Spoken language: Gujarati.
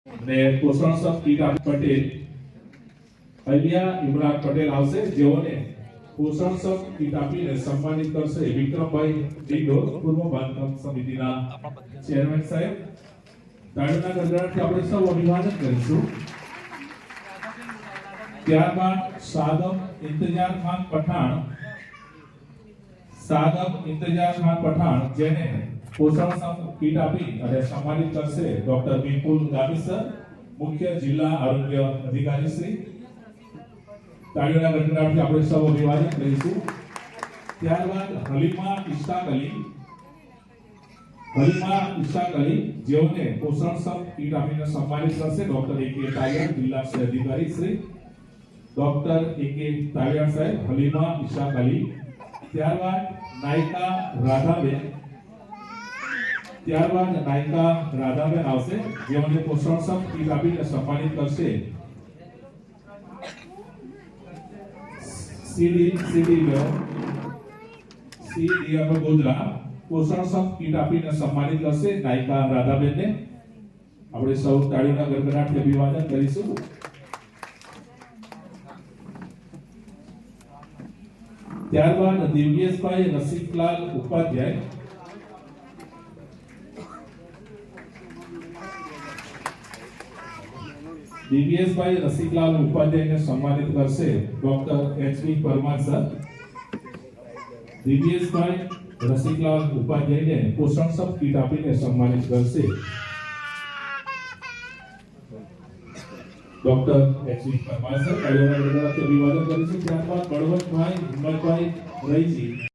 ને પોષણ સબ કીટ પટેલ અલિયા ઇમરાન પટેલ આવશે જેઓને પોષણ સબ કીટ આપીને સન્માનિત કરશે વિક્રમભાઈ ડીડો પૂર્વ બાંધકામ સમિતિના ચેરમેન સાહેબ. તાળીના ગણગણાટથી આપણે સૌ અભિવાદન કરીશું. ત્યારબાદ સાદમ ઇંતજાર ખાન પઠાણ જેને પોષણ સબ કીટ આપી અને સન્માનિત કરશે ડોક્ટર વિપુલ ગામી સર, મુખ્ય જિલ્લા આરોગ્ય અધિકારી શ્રી. તાળીઓના ગણગણાટથી આપણે સૌ અભિવાદન કરીશું. ત્યારબાદ હલીમા ઇશાક અલી જેઓને પોષણ સબ કીટ આપીને સન્માનિત કરશે ડોક્ટર એ.કે. તાલિયાન, જિલ્લા અધિકારી શ્રી. ડોક્ટર એ.કે. તાલિયાન સાહેબ, હલીમા ઇશાક અલી. ત્યારબાદ નાયકા રાધાબેન આવશે જેઓને પોષણ સબ કીટ આપીને સન્માનિત કરશે સીડીએમ ગોધરા. પોષણ સબ કીટ આપીને સન્માનિત કરશે નાયકા રાધાબેનને. આપણે સૌ તાળીઓના ગણગણાટથી અભિવાદન કરીશું. ત્યારબાદ દિવ્યેશભાઈ રસિકલાલ ઉપાધ્યાય ઉપાધ્યાયને સન્માનિત કરશે ડોક્ટર એચ.બી. પરમાર સર. દિવ્યેશભાઈ રસિકલાલ ઉપાધ્યાયને પોષણ સબ કીટ આપીને સન્માનિત કરશે ડોક્ટર એચ.બી. પરમાર સર. અભિવાદન કરીશું. ત્યારબાદ બળવંતભાઈ હિંમતભાઈ રઈજી